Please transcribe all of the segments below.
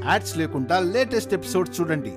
Ads లేకుండా latest episode చూడండి.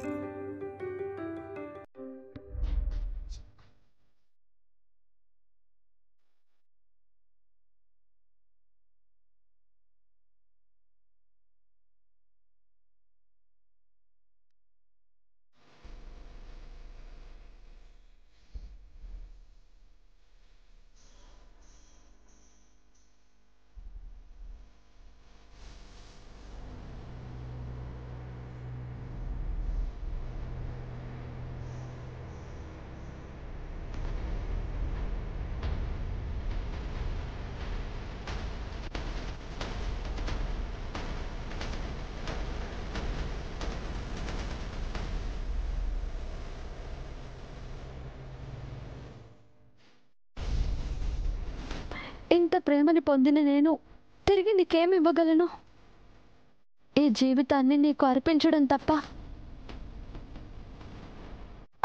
ఇంత ప్రేమని పొందిన నేను తిరిగి నీకేమి ఇవ్వగలను? ఈ జీవితాన్ని నీకు అర్పించడం తప్ప.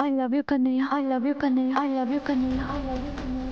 I love you Kannayya, I love you Kannayya, I love you Kannayya, I love you Kannayya.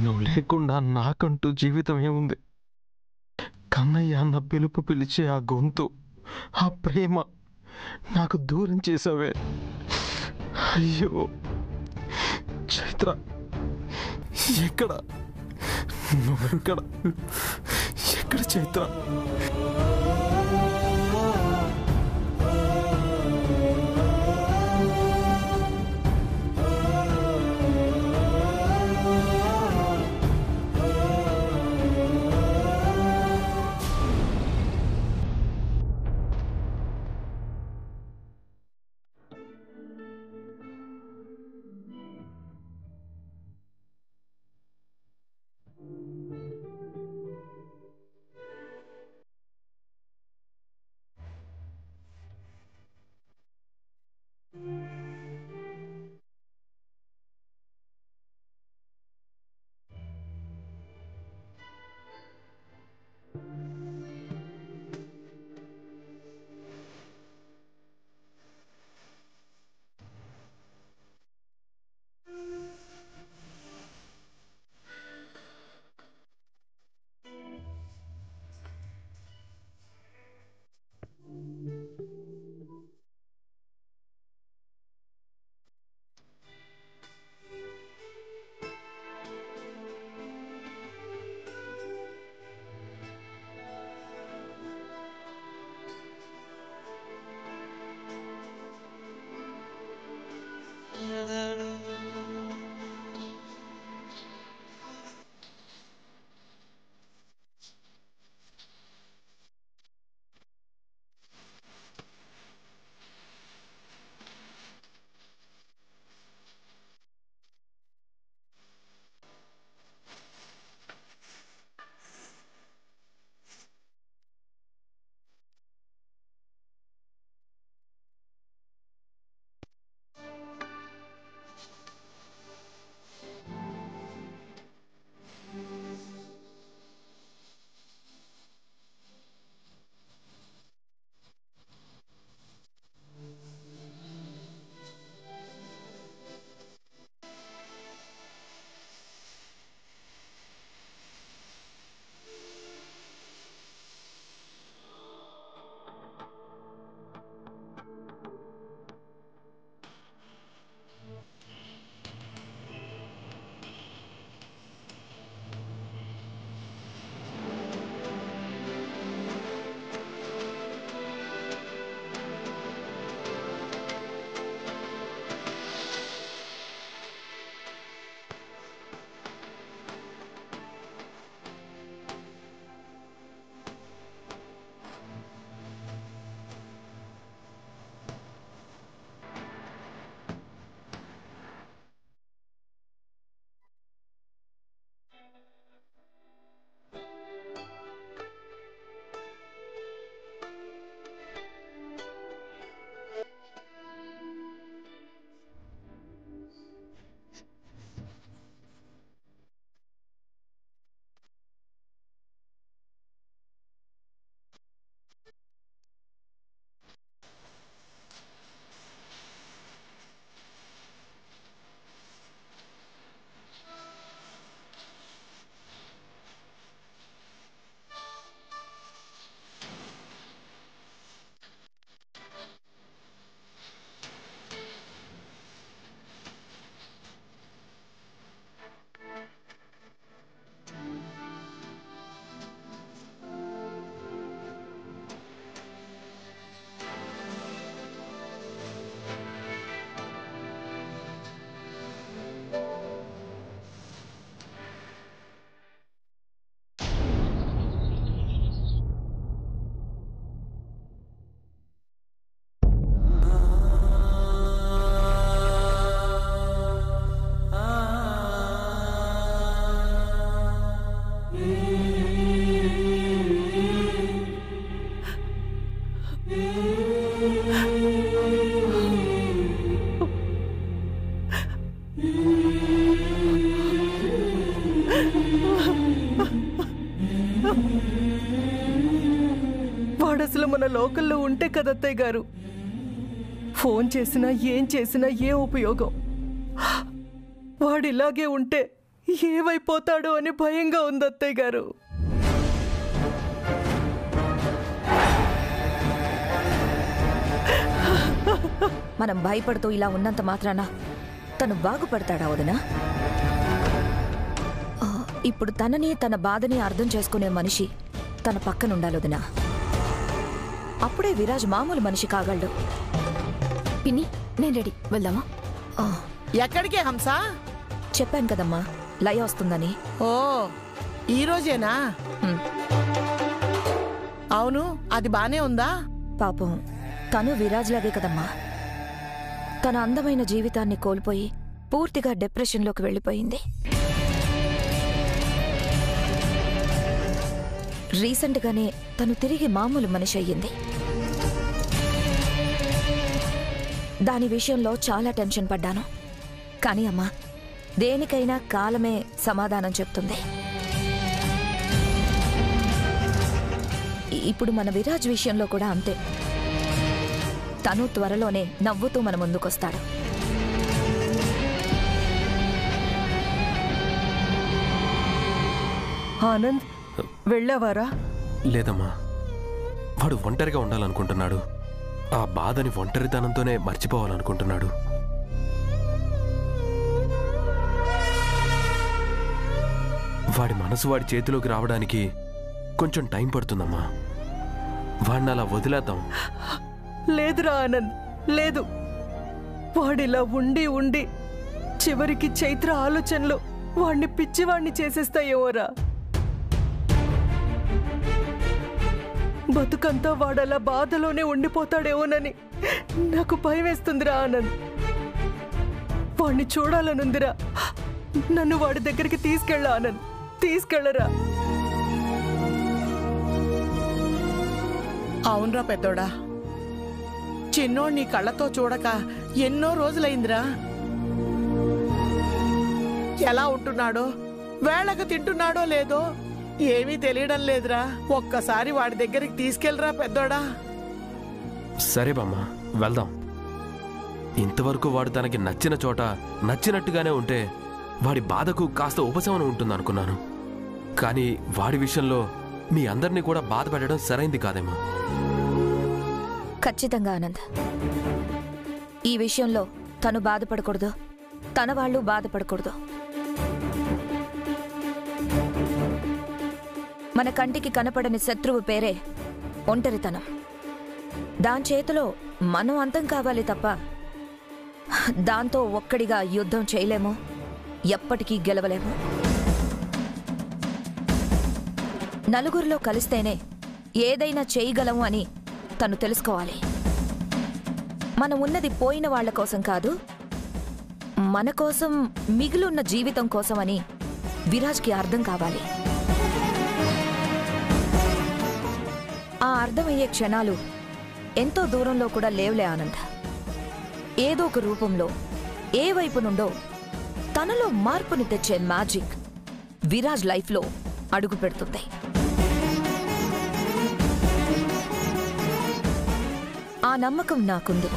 నువ్వు లేకుండా నాకంటూ జీవితం ఏముంది? కన్నయ్య అన్న పిలుపు పిలిచే ఆ గొంతు, ఆ ప్రేమ నాకు దూరం చేసావే. అయ్యో చైత్ర, ఎక్కడ నువ్వెక్కడ? ఎక్కడ చైత్ర? లోకల్లో ఉంటే కదత్తయ్య గారు ఫోన్ చేసినా ఏం చేసినా ఏ ఉపయోగం. వాడిలాగే ఉంటే ఏమైపోతాడో అని భయంగా ఉంది అత్తయ్య గారు. మనం భయపడుతూ ఇలా ఉన్నంత మాత్రాన తను బాగుపడతాడా వదినా? ఇప్పుడు తనని తన బాధని అర్థం చేసుకునే మనిషి తన పక్కనుండాలి వదినా. అప్పుడే విరాజ్ మామూలు మనిషి కాగలడు. పిన్ని నేను రెడీ, వెళ్దామా? ఎక్కడికే హంస? చెప్పాను కదమ్మా లయ వస్తుందని. ఓ ఈ రోజేనా? అవును, అది బానే ఉందా? పాపం తను విరాజ్ లాగే కదమ్మా. తన అందమైన జీవితాన్ని కోల్పోయి పూర్తిగా డిప్రెషన్లోకి వెళ్ళిపోయింది. రీసెంట్గానే తను తిరిగి మామూలు మనిషి అయ్యింది. దాని విషయంలో చాలా టెన్షన్ పడ్డాను. కానీ అమ్మా, దేనికైనా కాలమే సమాధానం చెప్తుంది. ఇప్పుడు మన విరాజ్ విషయంలో కూడా అంతే. తను త్వరలోనే నవ్వుతూ మన ముందుకొస్తాడు. ఆనంద్ వెళ్ళావారా? లేదమ్మా, వాడు ఒంటరిగా ఉండాలనుకుంటున్నాడు. ఆ బాధని ఒంటరితనంతోనే మర్చిపోవాలనుకుంటున్నాడు. వాడి మనసు వాడి చేతిలోకి రావడానికి కొంచెం టైం పడుతుందమ్మా. వాడిని అలా వదిలేద్దాం. లేదురా ఆనంద్, లేదు. వాడిలా ఉండి ఉండి చివరికి చైత్ర ఆలోచనలు వాడిని పిచ్చివాడిని చేసేస్తాయేమోరా. బతుకంతా వాడలా బాధలోనే ఉండిపోతాడేమోనని నాకు భయం వేస్తుందిరా ఆనంద్. వాడిని చూడాలనుందిరా. నన్ను వాడి దగ్గరికి తీసుకెళ్ళ ఆనంద్, తీసుకెళ్ళరా. అవునరా పెద్దోడా, చిన్నోడు నీ కళ్ళతో చూడక ఎన్నో రోజులైందిరా. ఎలా ఉంటున్నాడో, వేళకు తింటున్నాడో లేదో ఏమీ తెలియడం లేదురా. ఒక్కసారి వాడి దగ్గరికి తీసుకెళ్ళరా పెద్దోడా. సరే బామ్మ, వెళ్దాం. ఇంతవరకు వాడు తనకి నచ్చిన చోట నచ్చినట్టుగానే ఉంటే వాడి బాధకు కాస్త ఉపశమనం ఉంటుందనుకున్నాను. కానీ వాడి విషయంలో మీ అందరినీ కూడా బాధ పెట్టడం సరైంది కాదేమో. ఖచ్చితంగా ఆనంద్, ఈ విషయంలో తను బాధపడకూడదు, తన వాళ్ళు బాధపడకూడదు. మన కంటికి కనపడని శత్రువు పేరే ఒంటరితనం. దాని చేతిలో మనం అంతం కావాలి తప్ప దాంతో ఒక్కడిగా యుద్ధం చేయలేము, ఎప్పటికీ గెలవలేము. నలుగురిలో కలిస్తేనే ఏదైనా చేయగలము అని తను తెలుసుకోవాలి. మనం ఉన్నది పోయిన వాళ్ల కోసం కాదు, మన కోసం మిగిలిన్న జీవితం కోసం అని విరాజ్కి అర్థం కావాలి. ఆ అర్థమయ్యే క్షణాలు ఎంతో దూరంలో కూడా లేవులే ఆనంద్. ఏదో ఒక రూపంలో ఏ వైపు నుండో తనలో మార్పుని తెచ్చే మ్యాజిక్ విరాజ్ లైఫ్లో అడుగు పెడుతుంది. ఆ నమ్మకం నాకుంది.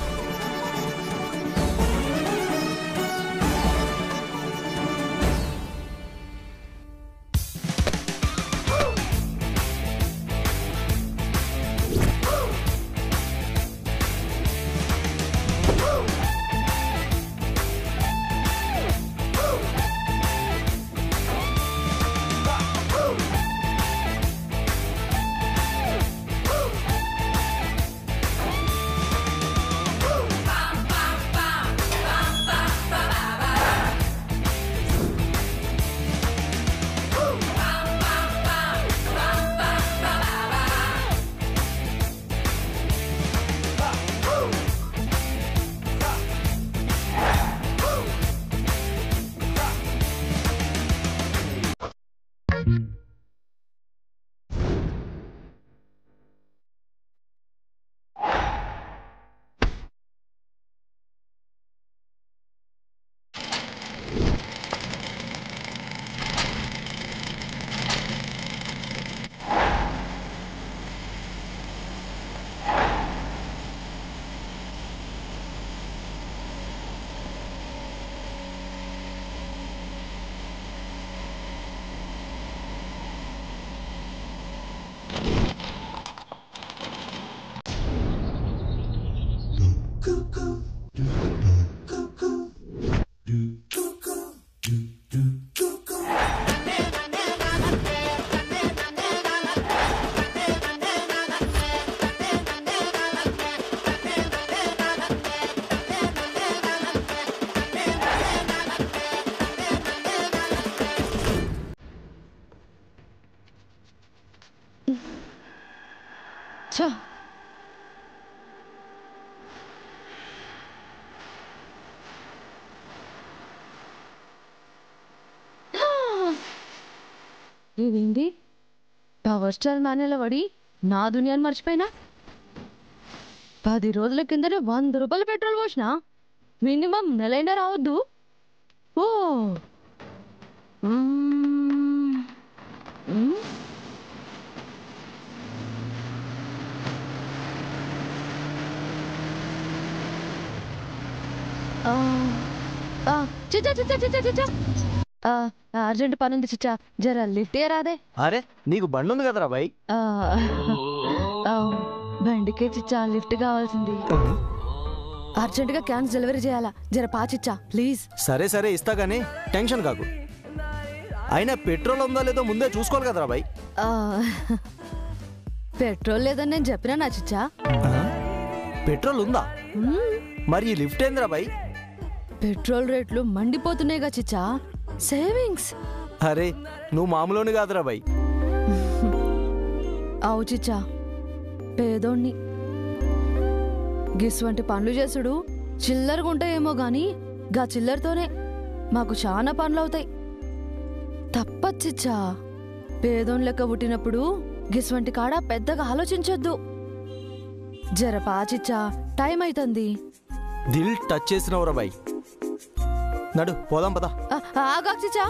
ఇదేంటి పవర్ స్టార్ మానేల పడి నా దునియాని మర్చిపోయినా 10 రోజుల కిందనే 100 రూపాయలు పెట్రోల్ పోసిన మినిమం నెలైనా రావద్దు ఓ చిచ్చా చిచ్చా చిచ్చా చిచ్చా అర్జెంట్ పని ఉంది చిచ్చా జర లిఫ్ట్ రాదే అరే నీకు బండి ఉంది కదరా బాయ్ బండికే చిచ్చా లిఫ్ట్ కావాల్సింది అర్జెంటుగా క్యాన్స్ డెలివరీ చేయాలా జర పాచిచ్చా ప్లీజ్ సరే సరే ఇస్తా గానీ టెన్షన్ కాకు అయినా పెట్రోల్ ఉందా లేదో ముందే చూసుకోవాలి కదరా బాయ్ పెట్రోల్ లేదని నేను చెప్పినా నా చిచ్చా పెట్రోల్ ఉందా మరి ఈ లిఫ్ట్ ఏందిరా బాయ్ పెట్రోల్ రేట్లు మండిపోతున్నాయిగా చిచ్చా సేవింగ్స్ అరే నువ్వు మామూలుని కాదురా బాయ్ అవు చిచ్చా పేదోణ్ణి గిస్వంటి పనులు చేసుడు చిల్లరగా ఉంటాయేమో గాని గా చిల్లరతోనే మాకు చాలా పనులు అవుతాయి తప్పచ్చిచ్చా పేదోన్ లెక్క పుట్టినప్పుడు గిస్వంటి కాడ పెద్దగా ఆలోచించొద్దు జర పాచిచ్చా టైం అవుతుంది దిల్ టచ్ చేసినవరా బాయ్ నడు పోదాం పదా ఆగాచిచ్చా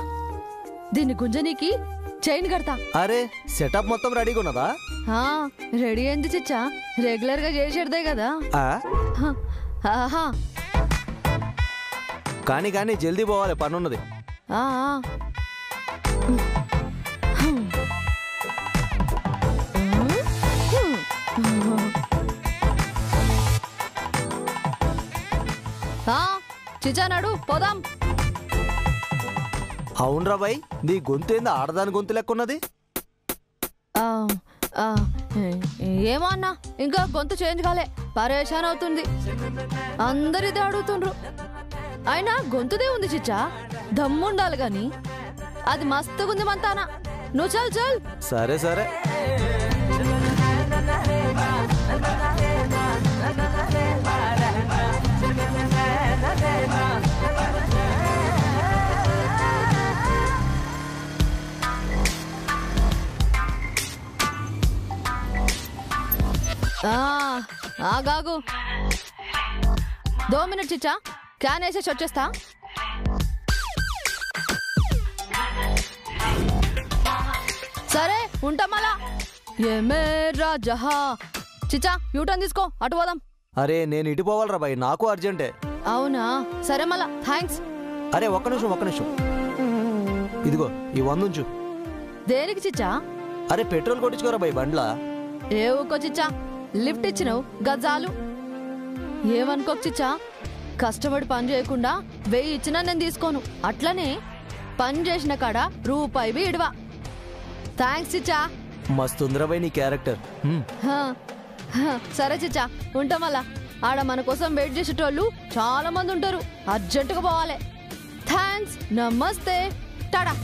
దీన్ని గుంజనీకి చైన్ కడతా అరే సెటప్ మొత్తం రెడీగా ఉన్నదా రెడీ అయింది చిచ్చా రెగ్యులర్ గా చేసేదే కదా ఆహా కానీ కానీ జల్దీ పోవాలి పని ఉన్నది చిచ్చా నడు పోదాం అవునరా బాయ్ నీ గొంతు ఏంది ఆడదాని గొంతు లెక్క ఉన్నది ఏమో అన్నా ఇంకా గొంతు చేంజ్ కాలే పరేషాన్ అవుతుంది అందరిదే అడుగుతుండ్రు అయినా గొంతుదే ఉంది చిచ్చా దమ్ముండాలి గాని అది మస్తుగుంది మంతానా నువ్వు చల్ చల్ సరే సరే ఆగాగు 2 మినిట్ చిచ్చా క్యాన్ వేసేసి వచ్చేస్తా సరే ఉంటా మళ్ళా ఏ మేరా జహా చిచ్చా యూటర్న్ తీసుకో అటు పోదాం అరే నేను ఇటు పోవాలరా బాయ్ నాకు అర్జెంటే అవునా సరే మళ్ళా థ్యాంక్స్ అరే ఒక్క నిమిషం ఇదిగో ఈ 100 ఉంచు దేనికి చిచ్చా అరే పెట్రోల్ కొట్టించుకోరా బాయ్ బండ్లా ఏ ఊకో చిచ్చా లిఫ్ట్ ఇచ్చినావు గజాలు ఏమనుకోకు చిచ్చా కష్టపడి పని చేయకుండా 1000 ఇచ్చినా నేను తీసుకోను అట్లనే పని చేసిన కాడ రూపాయి ఇడవా థ్యాంక్స్ చిచ్చా మస్తుందిరా బాయ్ నీ క్యారెక్టర్ సరే చిచ్చా ఉంటా మళ్ళా ఆడ మన కోసం వెయిట్ చేసేటోళ్ళు చాలా మంది ఉంటారు అర్జెంటుగా పోవాలి థ్యాంక్స్ నమస్తే టాడా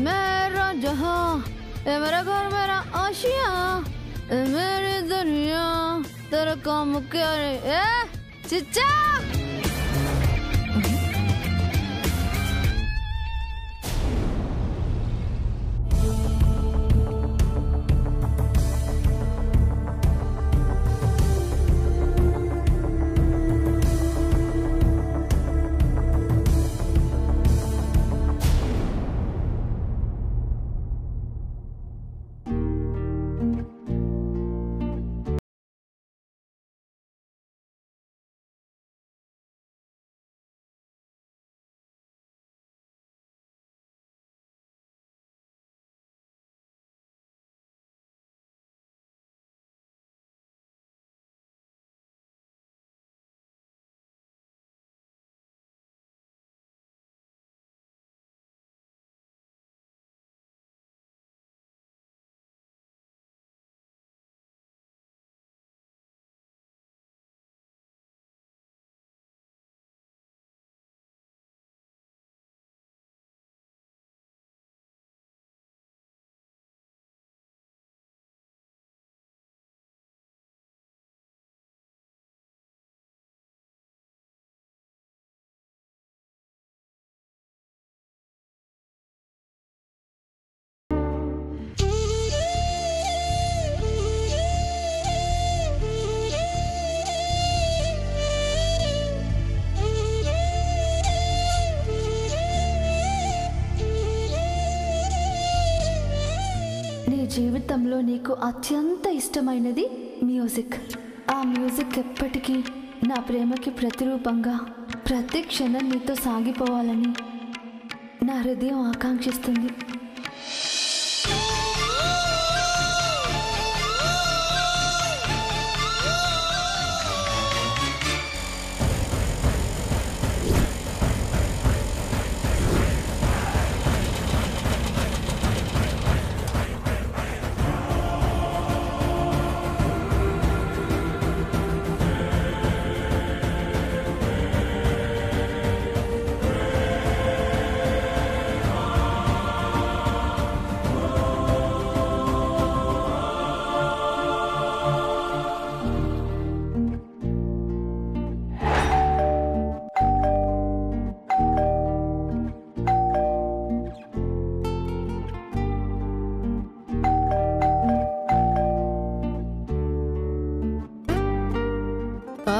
मेरा जहां मेरा घर मेरा आशिया मेरी दुनिया तेरा काम क्या रे चिच्चा జీవితంలో నీకు అత్యంత ఇష్టమైనది మ్యూజిక్. ఆ మ్యూజిక్ ఎప్పటికీ నా ప్రేమకి ప్రతిరూపంగా ప్రతి క్షణం నీతో సాగిపోవాలని నా హృదయం ఆకాంక్షిస్తుంది.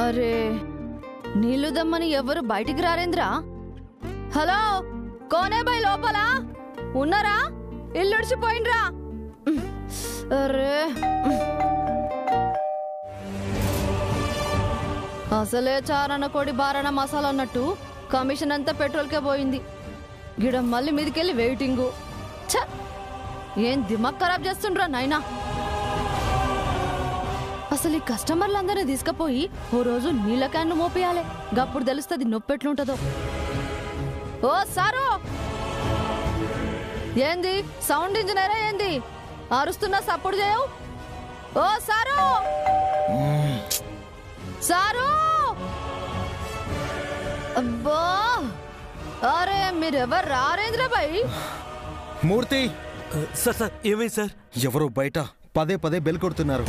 అరే, నీళ్లు దమ్మని ఎవరు బయటికి రారేంద్రా? హలో, కోనే బై లోపల ఉన్నారా? ఇల్లుడిచిపోయిండ్రా? అరే, అసలే చారణ కోడి బారణ మసాలా అన్నట్టు కమిషన్ అంతా పెట్రోల్కే పోయింది. గిడ మళ్ళీ మీదికెళ్ళి వెయిటింగు. ఛ, ఏం దిమాగ్ ఖరాబ్ చేస్తుండ్రా నాయనా. అసలు ఈ కస్టమర్లందరినీ తీసుకుపోయి ఓ రోజు నీళ్ళ క్యాన్ను మోపియాలి. గప్పుడు తెలుస్తుంది నొప్పెట్లుంటదో. ఓ సారు, ఏంది సౌండ్ ఇంజనీరా ఏంది? అరుస్తున్నా సపోర్ట్ చేయవు. ఓ సారు, సారు, అబ్బా, అరే మీరెవరు రారేంద్ర బాయ్? మూర్తి సార్ సార్ ఏమైంది సార్? ఎవరో బయట పదే పదే బెల్ కొడుతున్నారు.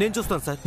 నేను చూస్తాను సార్.